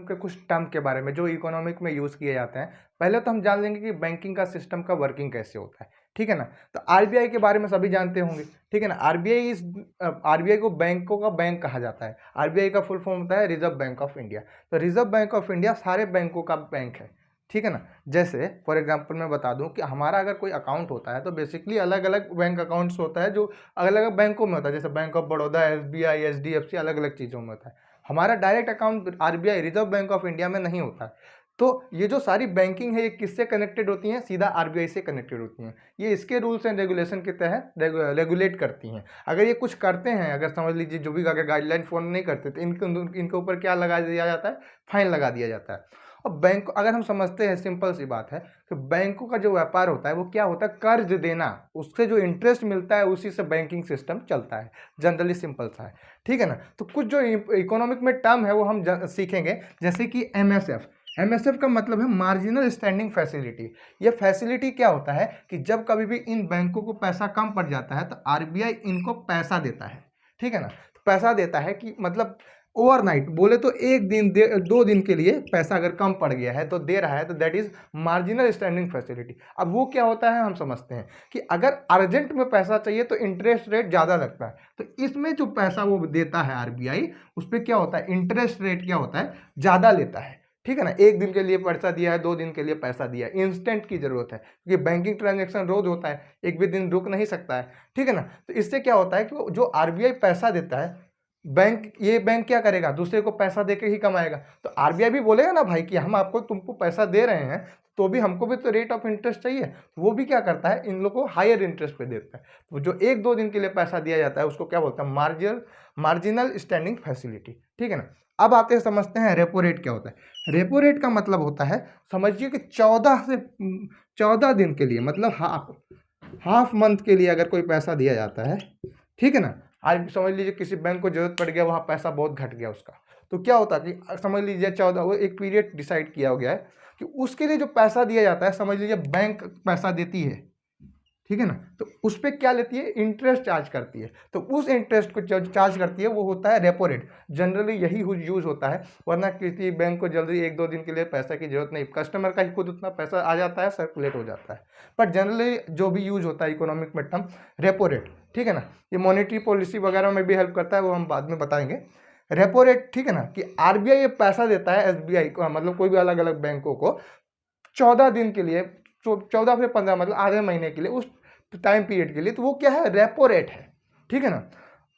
के कुछ टर्म के बारे में जो इकोनॉमिक में यूज़ किए जाते हैं। पहले तो हम जान लेंगे कि बैंकिंग का सिस्टम का वर्किंग कैसे होता है, ठीक है ना। तो आरबीआई के बारे में सभी जानते होंगे, ठीक है ना। आरबीआई को बैंकों का बैंक कहा जाता है। आरबीआई का फुल फॉर्म होता है रिजर्व बैंक ऑफ इंडिया। तो रिजर्व बैंक ऑफ इंडिया सारे बैंकों का बैंक है, ठीक है ना। जैसे फॉर एग्जांपल मैं बता दूं कि हमारा अगर कोई अकाउंट होता है तो बेसिकली अलग अलग बैंक अकाउंट्स होता है जो अलग अलग बैंकों में होता है, जैसे bank of Baroda, SBI, HDFC, अलग अलग चीज़ों में होता है। हमारा direct account RBI reserve bank of India में नहीं होता है। तो ये जो सारी बैंकिंग है ये किससे कनेक्टेड होती हैं? सीधा आरबीआई से कनेक्टेड होती हैं। ये इसके रूल्स एंड रेगुलेशन के तहत रेगुलेट करती हैं। अगर ये कुछ करते हैं, अगर समझ लीजिए जो भी अगर गाइडलाइन फॉलो नहीं करते तो इनके ऊपर क्या लगा दिया जाता है? फाइन लगा दिया जाता है। अब बैंक, अगर हम समझते हैं, सिंपल सी बात है कि बैंकों का जो व्यापार होता है वो क्या होता है? कर्ज देना, उससे जो इंटरेस्ट मिलता है उसी से बैंकिंग सिस्टम चलता है। जनरली सिंपल सा है, ठीक है ना। तो कुछ जो इकोनॉमिक में टर्म है वो हम सीखेंगे, जैसे कि एमएसएफ। एमएसएफ का मतलब है मार्जिनल स्टैंडिंग फैसिलिटी। ये फैसिलिटी क्या होता है कि जब कभी भी इन बैंकों को पैसा कम पड़ जाता है तो आरबीआई इनको पैसा देता है, ठीक है ना। तो पैसा देता है कि मतलब ओवरनाइट, बोले तो एक दिन 2 दिन के लिए पैसा अगर कम पड़ गया है तो दे रहा है, तो that is marginal standing facility. अब वो क्या होता है हम समझते हैं कि अगर अर्जेंट में पैसा चाहिए तो इंटरेस्ट रेट ज़्यादा लगता है। तो इसमें जो पैसा वो देता है आरबीआई, उस पर क्या होता है? इंटरेस्ट रेट क्या होता है? ज़्यादा लेता है, ठीक है ना। एक दिन के लिए पैसा दिया है, 2 दिन के लिए पैसा दिया है, इंस्टेंट की जरूरत है क्योंकि बैंकिंग ट्रांजेक्शन रोज होता है, एक भी दिन रुक नहीं सकता है, ठीक है ना। तो इससे क्या होता है कि जो आरबीआई पैसा देता है, ये बैंक क्या करेगा? दूसरे को पैसा देके ही कमाएगा। तो आरबीआई भी बोलेगा ना भाई कि हम आपको तुमको पैसा दे रहे हैं तो भी हमको भी तो रेट ऑफ इंटरेस्ट चाहिए। तो वो भी क्या करता है? इन लोगों को हायर इंटरेस्ट पे देता है। तो जो 1-2 दिन के लिए पैसा दिया जाता है उसको क्या बोलता है? मार्जिनल स्टैंडिंग फैसिलिटी, ठीक है ना। अब आते हैं, समझते हैं रेपो रेट क्या होता है। रेपो रेट का मतलब होता है, समझिए कि 14 दिन के लिए, मतलब हाफ मंथ के लिए अगर कोई पैसा दिया जाता है, ठीक है ना। आज समझ लीजिए किसी बैंक को जरूरत पड़ गया, वहाँ पैसा बहुत घट गया उसका, तो क्या होता है कि समझ लीजिए 14, वो एक पीरियड डिसाइड किया हो गया है कि उसके लिए जो पैसा दिया जाता है, समझ लीजिए बैंक पैसा देती है, ठीक है ना। तो उस पर क्या लेती है? इंटरेस्ट चार्ज करती है। तो उस इंटरेस्ट को जो चार्ज करती है वो होता है रेपो रेट। जनरली यही यूज होता है, वरना किसी बैंक को जल्दी 1-2 दिन के लिए पैसा की जरूरत नहीं, कस्टमर का ही खुद उतना पैसा आ जाता है, सर्कुलेट हो जाता है। पर जनरली जो भी यूज होता है इकोनॉमिक में टर्म, रेपो रेट, ठीक है ना। ये मॉनेटरी पॉलिसी वगैरह में भी हेल्प करता है, वो हम बाद में बताएंगे। रेपो रेट, ठीक है ना, कि आरबीआई ये पैसा देता है एसबीआई को, मतलब कोई भी अलग अलग बैंकों को 14 दिन के लिए, 14 से 15, मतलब आधे महीने के लिए, उस टाइम पीरियड के लिए। तो वो क्या है? रेपो रेट है, ठीक है ना।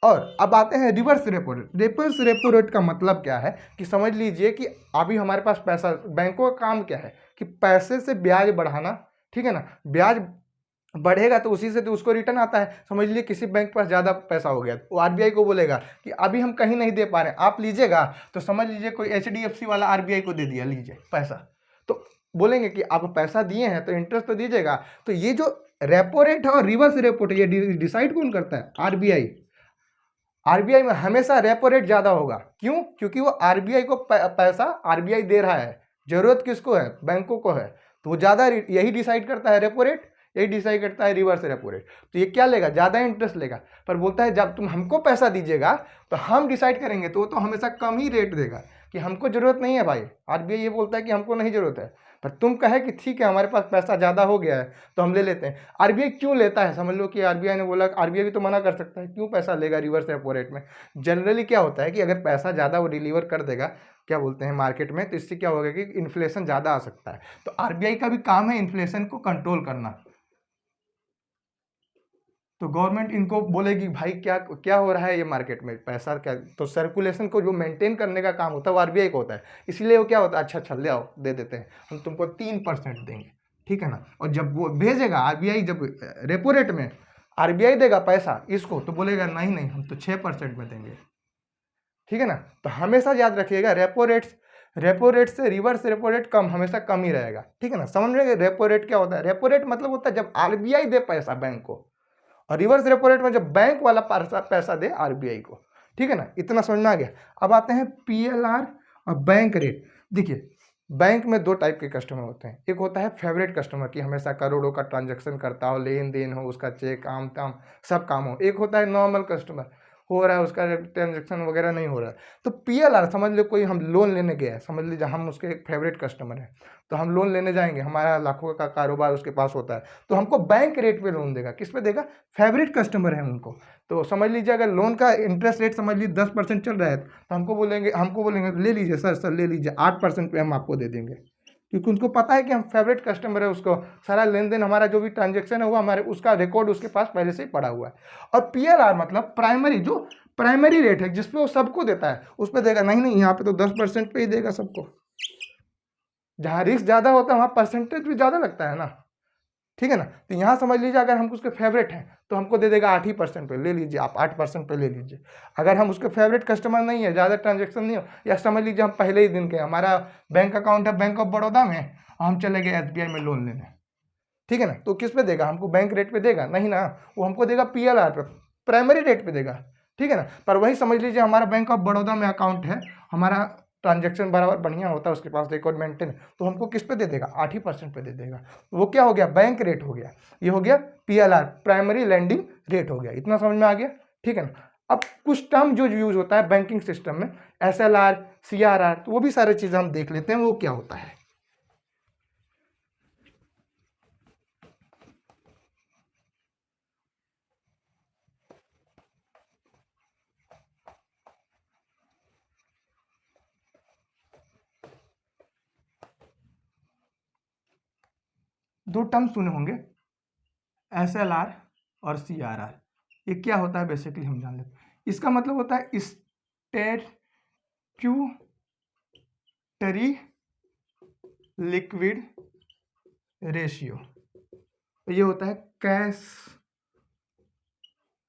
और अब आते हैं reverse repo rate. Reverse repo rate का मतलब क्या है कि समझ लीजिए कि अभी हमारे पास पैसा, बैंकों का काम क्या है कि पैसे से ब्याज बढ़ाना, ठीक है ना। ब्याज बढ़ेगा तो उसी से तो उसको रिटर्न आता है। समझ लीजिए किसी बैंक के पास ज़्यादा पैसा हो गया, तो आरबीआई को बोलेगा कि अभी हम कहीं नहीं दे पा रहे हैं, आप लीजिएगा। तो समझ लीजिए कोई एचडीएफसी वाला आरबीआई को दे दिया, लीजिए पैसा, तो बोलेंगे कि आप पैसा दिए हैं तो इंटरेस्ट तो दीजिएगा। तो ये जो रेपो रेट है और रिवर्स रेपो रेट, ये डिसाइड कौन करता है? आरबीआई। आरबीआई में हमेशा रेपो रेट ज्यादा होगा। क्यों? क्योंकि वो आरबीआई को पैसा आरबीआई दे रहा है, जरूरत किसको है? बैंकों को है। तो वो ज्यादा, यही डिसाइड करता है रेपो रेट, यही डिसाइड करता है रिवर्स रेपो रेट। तो ये क्या लेगा? ज्यादा इंटरेस्ट लेगा। पर बोलता है जब तुम हमको पैसा दीजिएगा तो हम डिसाइड करेंगे, तो वो तो हमेशा कम ही रेट देगा कि हमको जरूरत नहीं है भाई। आरबीआई ये बोलता है कि हमको नहीं जरूरत है, पर तुम कहे कि ठीक है हमारे पास पैसा ज़्यादा हो गया है तो हम ले लेते हैं। आरबीआई क्यों लेता है? समझ लो कि आरबीआई ने बोला, आरबीआई भी तो मना कर सकता है, क्यों पैसा लेगा रिवर्स रेपो रेट में? जनरली क्या होता है कि अगर पैसा ज़्यादा वो डिलीवर कर देगा, क्या बोलते हैं, मार्केट में, तो इससे क्या होगा कि इन्फ्लेशन ज़्यादा आ सकता है। तो आरबीआई का भी काम है इन्फ्लेशन को कंट्रोल करना। तो गवर्नमेंट इनको बोलेगी भाई क्या क्या हो रहा है ये मार्केट में, पैसा क्या, तो सर्कुलेशन को जो मेंटेन करने का काम होता है वो आरबीआई को होता है। इसलिए वो क्या होता है, अच्छा अच्छा ले आओ, दे देते हैं, हम तुमको 3% देंगे, ठीक है ना। और जब वो भेजेगा आरबीआई, जब रेपो रेट में आरबीआई देगा पैसा इसको, तो बोलेगा नहीं नहीं हम तो 6% में देंगे, ठीक है ना। तो हमेशा याद रखिएगा रेपो रेट से रिवर्स रेपो रेट कम, हमेशा कम ही रहेगा, ठीक है ना। समझ में? रेपो रेट क्या होता है? रेपो रेट मतलब होता है जब आरबीआई दे पैसा बैंक को, और रिवर्स रेपो रेट में जब बैंक वाला पैसा दे आरबीआई को, ठीक है ना। इतना समझ में आ गया। अब आते हैं पीएलआर और बैंक रेट। देखिए, बैंक में 2 टाइप के कस्टमर होते हैं। एक होता है फेवरेट कस्टमर की हमेशा करोड़ों का ट्रांजैक्शन करता हो, लेन देन हो, उसका चेक आम ताम सब काम हो। एक होता है नॉर्मल कस्टमर, हो रहा है, उसका ट्रांजेक्शन वगैरह नहीं हो रहा है। तो PLR समझ लो, कोई हम लोन लेने गए हैं, समझ लीजिए हम उसके एक फेवरेट कस्टमर हैं, तो हम लोन लेने जाएंगे, हमारा लाखों का कारोबार उसके पास होता है, तो हमको बैंक रेट पे लोन देगा। किस पे देगा? फेवरेट कस्टमर है उनको। तो समझ लीजिए अगर लोन का इंटरेस्ट रेट समझ लीजिए 10% चल रहा है, तो हमको बोलेंगे ले लीजिए सर ले लीजिए, 8% पे हम आपको दे देंगे, क्योंकि उनको पता है कि हम फेवरेट कस्टमर है, उसको सारा लेन देन हमारा जो भी ट्रांजेक्शन है वो हमारे उसका रिकॉर्ड उसके पास पहले से ही पड़ा हुआ है। और PLR मतलब प्राइमरी रेट है, जिसपे वो सबको देता है, उस पर देगा नहीं, यहाँ पे तो 10% पे ही देगा सबको। जहाँ रिस्क ज़्यादा होता है वहाँ परसेंटेज भी ज़्यादा लगता है ना, ठीक है ना। तो यहाँ समझ लीजिए अगर हम उसके फेवरेट हैं तो हमको दे देगा 8% पे, ले लीजिए आप 8% पे ले लीजिए। अगर हम उसके फेवरेट कस्टमर नहीं है, ज़्यादा ट्रांजेक्शन नहीं हो, या समझ लीजिए हम पहले ही दिन के, हमारा बैंक अकाउंट है बैंक ऑफ बड़ौदा में और हम चले गए SBI में लोन लेने, ठीक है ना, तो किस पे देगा? हमको बैंक रेट पे देगा नहीं ना, वो हमको देगा PLR पे, प्राइमरी रेट पे देगा, ठीक है ना। पर वही समझ लीजिए हमारा बैंक ऑफ बड़ौदा में अकाउंट है, हमारा ट्रांजेक्शन बराबर बढ़िया होता है, उसके पास रिकॉर्ड मेंटेन, तो हमको किस पे दे देगा? 8% पे दे देगा। वो क्या हो गया? बैंक रेट हो गया। ये हो गया PLR, प्राइमरी लैंडिंग रेट हो गया। इतना समझ में आ गया, ठीक है ना। अब कुछ टर्म जो यूज होता है बैंकिंग सिस्टम में, SLR, CRR, तो वो भी सारी चीज़ें हम देख लेते हैं वो क्या होता है। दो टर्म सुने होंगे, SLR और CRR। ये क्या होता है बेसिकली हम जान लेते हैं। इसका मतलब होता है स्टैट्यूटरी लिक्विड रेशियो। ये होता है कैश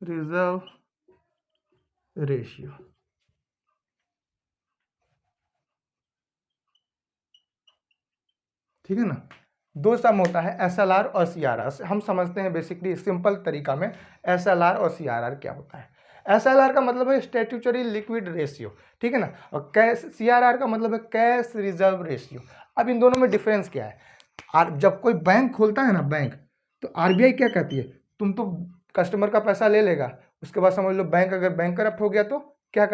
रिजर्व रेशियो, ठीक है ना। दो सम होता है SLR और CRR। हम समझते हैं बेसिकली सिंपल तरीका में SLR और CRR क्या होता है। SLR का मतलब है स्टैट्यूटरी लिक्विड रेशियो, ठीक है ना, और कैश CRR का मतलब है कैश रिजर्व रेशियो। अब इन दोनों में डिफरेंस क्या है? जब कोई बैंक खोलता है ना बैंक, तो RBI क्या कहती है? तुम तो कस्टमर का पैसा ले लेगा, उसके बाद समझ लो बैंक अगर बैंक करप्ट हो गया तो क्या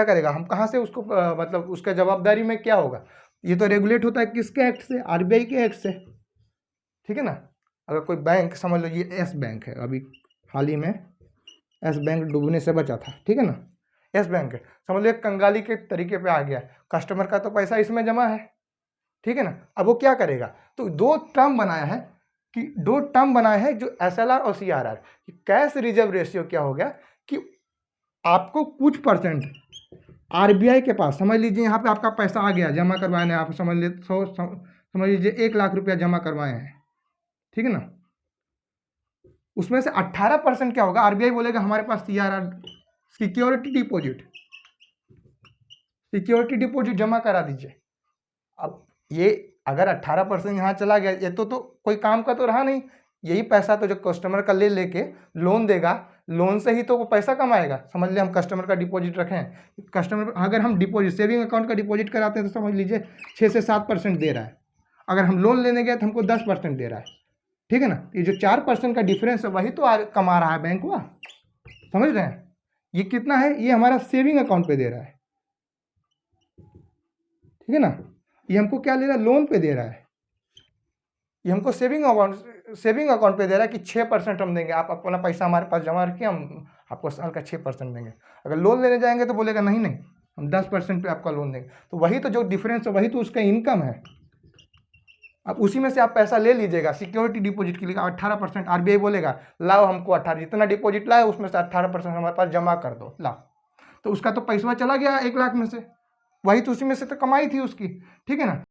करेगा? हम कहाँ से उसको मतलब उसका जवाबदारी में क्या होगा? ये तो रेगुलेट होता है किसके एक्ट से? RBI के एक्ट से, ठीक है ना। अगर कोई बैंक समझ लो ये S बैंक है, अभी हाल ही में S बैंक डूबने से बचा था, ठीक है ना। S बैंक है, समझ लो एक कंगाली के तरीके पे आ गया, कस्टमर का तो पैसा इसमें जमा है, ठीक है ना। अब वो क्या करेगा? तो दो टर्म बनाया है जो SLR और CRR। कैश रिजर्व रेशियो क्या हो गया कि आपको कुछ परसेंट RBI के पास, समझ लीजिए यहाँ पे आपका पैसा आ गया, जमा करवाने आप समझ लीजिए 1,00,000 रुपया जमा करवाए हैं, ठीक है ना। उसमें से 18% क्या होगा? RBI बोलेगा हमारे पास CRR, सिक्योरिटी डिपॉजिट जमा करा दीजिए। अब ये अगर 18% यहाँ चला गया, ये तो कोई काम का तो रहा नहीं। यही पैसा तो जो कस्टमर का ले लेके लोन देगा, लोन से ही तो वो पैसा कमाएगा। समझ लिया हम कस्टमर का डिपॉजिट रखें, कस्टमर अगर हम डिपॉजिट सेविंग अकाउंट का डिपॉजिट कराते हैं तो समझ लीजिए 6 से 7% दे रहा है। अगर हम लोन लेने गए तो हमको 10% दे रहा है, ठीक है ना। ये जो 4% का डिफरेंस है वही तो कमा रहा है बैंक हुआ, समझ रहे हैं। ये कितना है? ये हमारा सेविंग अकाउंट पे दे रहा है, ठीक है ना। ये हमको क्या ले रहा है? लोन पे दे रहा है। ये हमको सेविंग अकाउंट पे दे रहा है कि 6% हम देंगे, आप अपना पैसा हमारे पास जमा रखिए, हम आपको साल का 6% देंगे। अगर लोन लेने जाएंगे तो बोलेगा नहीं हम 10% पे आपका लोन देंगे। तो वही तो जो डिफरेंस है वही तो उसका इनकम है। अब उसी में से आप पैसा ले लीजिएगा सिक्योरिटी डिपॉजिट के लिए। 18% RBI बोलेगा लाओ हमको 18, जितना डिपॉजिट लाए उसमें से 18% हमारे पास जमा कर दो, लाओ। तो उसका तो पैसा चला गया 1,00,000 में से, वही तो उसी में से तो कमाई थी उसकी, ठीक है ना।